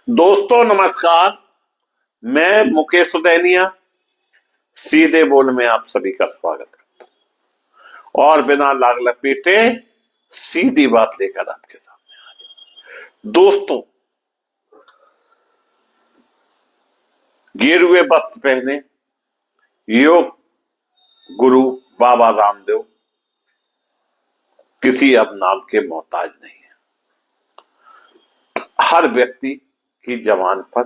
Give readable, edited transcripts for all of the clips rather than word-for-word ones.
दोस्तों नमस्कार। मैं मुकेश सुदैनिया सीधे बोल में आप सभी का स्वागत करता हूं और बिना लाग लपेटे सीधी बात लेकर आपके सामने आ। दोस्तों, गेरुए वस्त्र पहने योग गुरु बाबा रामदेव किसी अब नाम के मोहताज नहीं है। हर व्यक्ति की जबान पर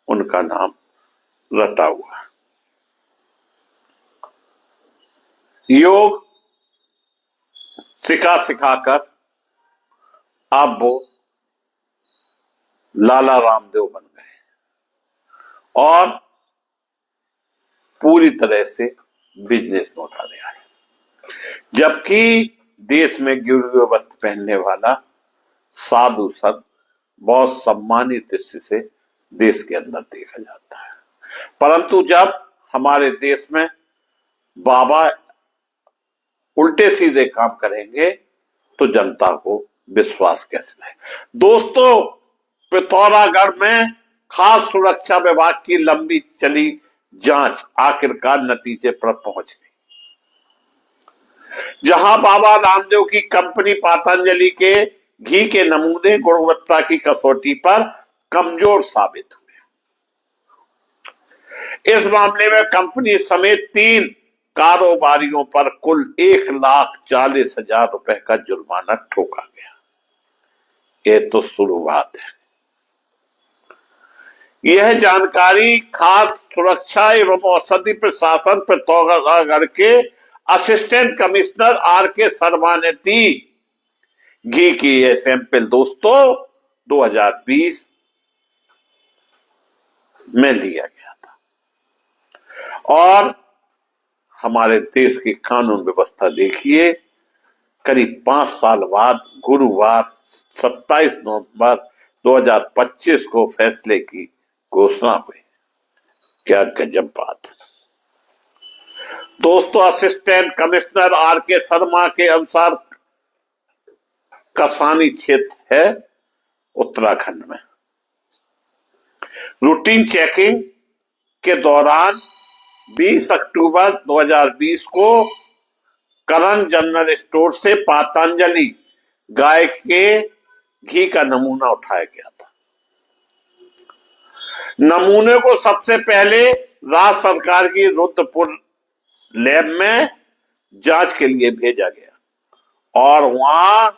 उनका नाम रटा हुआ है। योग सिखा सिखाकर अब वो लाला रामदेव बन गए और पूरी तरह से बिजनेस में उतारे आए। जबकि देश में गेरुए वस्त्र पहनने वाला साधु संत बहुत सम्मानित दृष्टि से देश के अंदर देखा जाता है, परंतु जब हमारे देश में बाबा उल्टे सीधे काम करेंगे तो जनता को विश्वास कैसे रहे। दोस्तों, पिथौरागढ़ में खास सुरक्षा विभाग की लंबी चली जांच आखिरकार नतीजे पर पहुंच गई, जहां बाबा रामदेव की कंपनी पतंजलि के घी के नमूने गुणवत्ता की कसौटी पर कमजोर साबित हुए। इस मामले में कंपनी समेत 3 कारोबारियों पर कुल 1,40,000 रुपए का जुर्माना ठोका गया। यह तो शुरुआत है। यह जानकारी खाद्य सुरक्षा एवं औषधि प्रशासन पिथौरागढ़ के असिस्टेंट कमिश्नर आर.के. शर्मा ने दी। घी की यह सैंपल दोस्तों 2020 में लिया गया था और हमारे देश की कानून व्यवस्था देखिए। करीब 5 साल बाद गुरुवार 27 नवंबर 2025 को फैसले की घोषणा हुई। क्या गजब बात। दोस्तों, असिस्टेंट कमिश्नर आर.के. शर्मा के अनुसार कसानी क्षेत्र है उत्तराखंड में। रूटीन चेकिंग के दौरान 20 अक्टूबर 2020 को करण जनरल स्टोर से पतंजलि गाय के घी का नमूना उठाया गया था। नमूने को सबसे पहले राज्य सरकार की रुद्रपुर लैब में जांच के लिए भेजा गया और वहां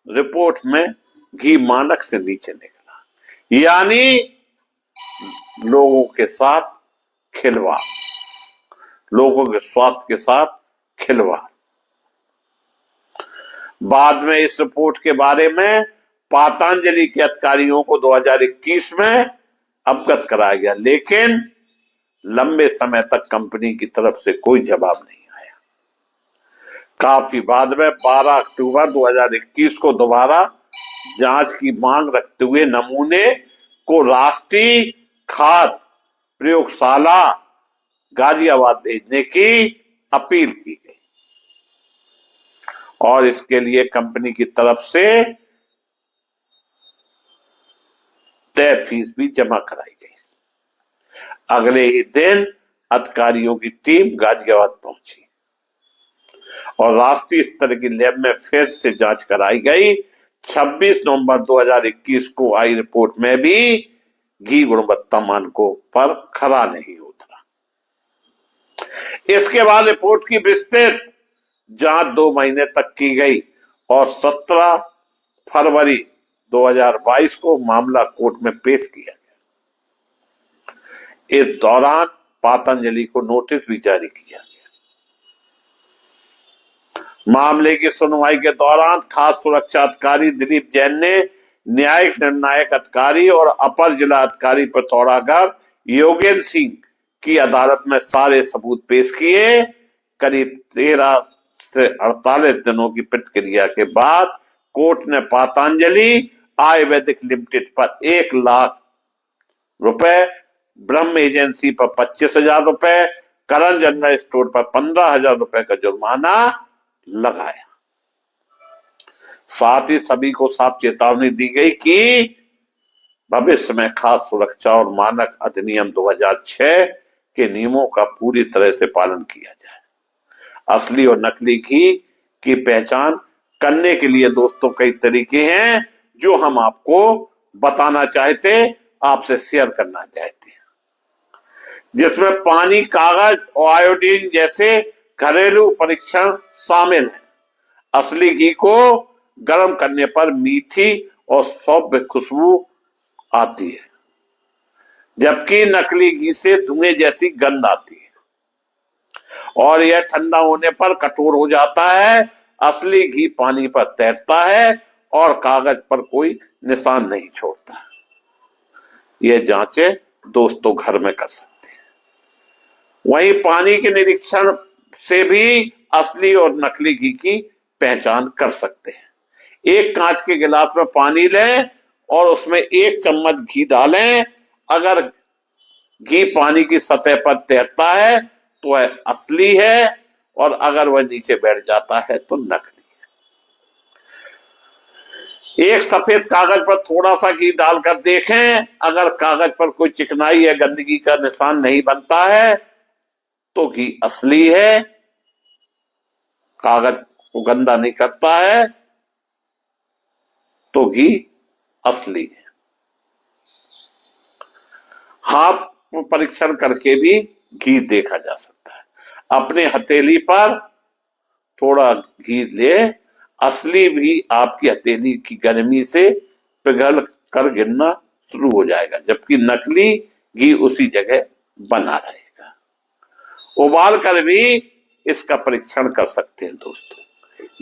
रिपोर्ट में घी मानक से नीचे निकला, यानी लोगों के साथ खिलवाड़, लोगों के स्वास्थ्य के साथ खिलवाड़। बाद में इस रिपोर्ट के बारे में पतंजलि के अधिकारियों को 2021 में अवगत कराया गया, लेकिन लंबे समय तक कंपनी की तरफ से कोई जवाब नहीं आया। काफी बाद में 12 अक्टूबर 2021 को दोबारा जांच की मांग रखते हुए नमूने को राष्ट्रीय खाद्य प्रयोगशाला गाजियाबाद भेजने की अपील की गई और इसके लिए कंपनी की तरफ से तय फीस भी जमा कराई गई। अगले ही दिन अधिकारियों की टीम गाजियाबाद पहुंची और राष्ट्रीय स्तर की लैब में फिर से जांच कराई गई। 26 नवंबर 2021 को आई रिपोर्ट में भी घी गुणवत्ता मानकों पर खरा नहीं उतरा। इसके बाद रिपोर्ट की विस्तृत जांच 2 महीने तक की गई और 17 फरवरी 2022 को मामला कोर्ट में पेश किया गया। इस दौरान पतंजलि को नोटिस भी जारी किया गया। मामले की सुनवाई के दौरान खाद्य सुरक्षा अधिकारी दिलीप जैन ने न्यायिक निर्णायक अधिकारी और अपर जिला अधिकारी पिथौरागढ़ योगेंद्र सिंह की अदालत में सारे सबूत पेश किए। करीब 13 से 48 दिनों की प्रतिक्रिया के बाद कोर्ट ने पतंजलि आयुर्वेदिक लिमिटेड पर 1 लाख रुपए, ब्रह्म एजेंसी पर 25,000 रुपए, करण जनरल स्टोर पर 15,000 रुपए का जुर्माना लगाया। साथ ही सभी को साफ चेतावनी दी गई कि भविष्य में खाद्य सुरक्षा और मानक अधिनियम 2006 के नियमों का पूरी तरह से पालन किया जाए। असली और नकली घी की पहचान करने के लिए दोस्तों कई तरीके हैं जो हम आपको बताना चाहते, आपसे शेयर करना चाहते हैं, जिसमें पानी, कागज और आयोडीन जैसे घरेलू परीक्षण शामिल है। असली घी को गर्म करने पर मीठी और सौम्य खुशबू आती है, जबकि नकली घी से धुएं जैसी गंध आती है और यह ठंडा होने पर कठोर हो जाता है। असली घी पानी पर तैरता है और कागज पर कोई निशान नहीं छोड़ता। यह जांचें दोस्तों घर में कर सकते हैं। वहीं पानी के निरीक्षण से भी असली और नकली घी की पहचान कर सकते हैं। एक कांच के गिलास में पानी लें और उसमें 1 चम्मच घी डालें। अगर घी पानी की सतह पर तैरता है तो वह असली है और अगर वह नीचे बैठ जाता है तो नकली है। एक सफेद कागज पर थोड़ा सा घी डालकर देखें। अगर कागज पर कोई चिकनाई या गंदगी का निशान नहीं बनता है तो घी असली है, कागज को गंदा नहीं करता है तो घी असली है। हाथ परीक्षण करके भी घी देखा जा सकता है। अपने हथेली पर थोड़ा घी ले, असली भी आपकी हथेली की गर्मी से पिघल कर गिरना शुरू हो जाएगा, जबकि नकली घी उसी जगह बना रहेगा। उबाल कर भी इसका परीक्षण कर सकते हैं दोस्तों।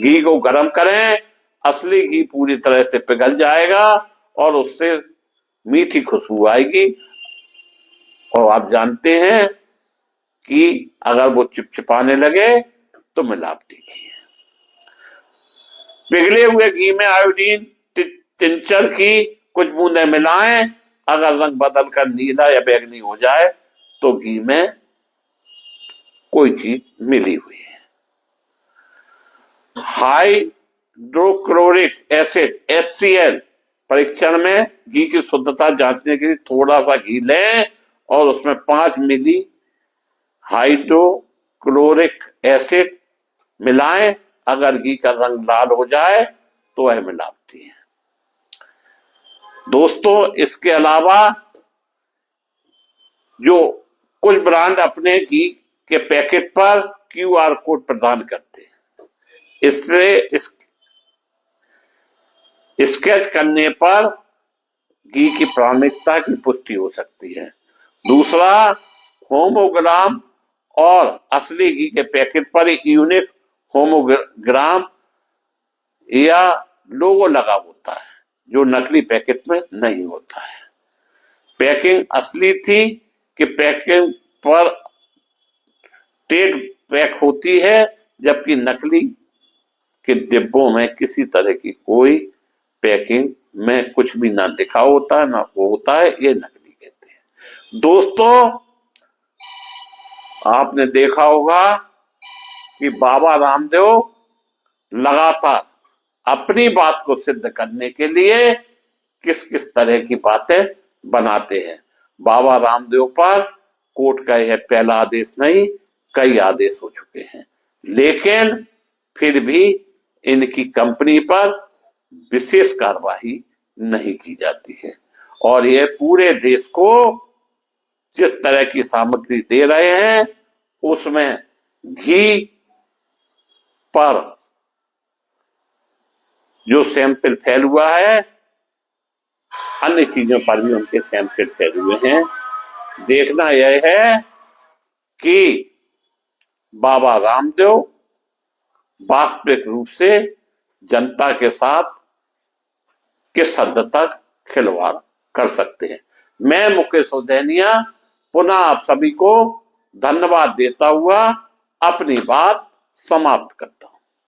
घी को गर्म करें, असली घी पूरी तरह से पिघल जाएगा और उससे मीठी खुशबू आएगी और आप जानते हैं कि अगर वो चिपचिपाने लगे तो मिलावटी घी है। पिघले हुए घी में आयोडीन टिंचर की कुछ बूंदें मिलाएं। अगर रंग बदलकर नीला या बैंगनी हो जाए तो घी में कोई चीज मिली हुई है। हाइड्रोक्लोरिक एसिड HCl परीक्षण में घी की शुद्धता जांचने के लिए थोड़ा सा घी लें और उसमें 5 मिली हाइड्रोक्लोरिक एसिड मिलाएं। अगर घी का रंग लाल हो जाए तो वह मिलावटी है। दोस्तों, इसके अलावा जो कुछ ब्रांड अपने घी के पैकेट पर QR कोड प्रदान करते हैं, इससे स्केच करने पर घी की प्रामाणिकता की पुष्टि हो सकती है। दूसरा, होमोग्राम और असली घी के पैकेट पर एक यूनिक होमोग्राम या लोगो लगा होता है, जो नकली पैकेट में नहीं होता है। पैकिंग असली थी कि पैकिंग पर टेग पैक होती है, जबकि नकली के डिब्बों में किसी तरह की कोई पैकिंग में कुछ भी ना लिखा होता है ना वो होता है, ये नकली कहते हैं। दोस्तों, आपने देखा होगा कि बाबा रामदेव लगातार अपनी बात को सिद्ध करने के लिए किस किस तरह की बातें बनाते हैं। बाबा रामदेव पर कोर्ट का यह पहला आदेश नहीं, कई आदेश हो चुके हैं, लेकिन फिर भी इनकी कंपनी पर विशेष कार्रवाई नहीं की जाती है और ये पूरे देश को जिस तरह की सामग्री दे रहे हैं उसमें घी पर जो सैंपल फैल हुआ है, अन्य चीजों पर भी उनके सैंपल फैले हुए हैं। देखना यह है कि बाबा रामदेव वास्तविक रूप से जनता के साथ किस हद तक खिलवाड़ कर सकते हैं। मैं मुकेश उदैनिया पुनः आप सभी को धन्यवाद देता हुआ अपनी बात समाप्त करता हूं।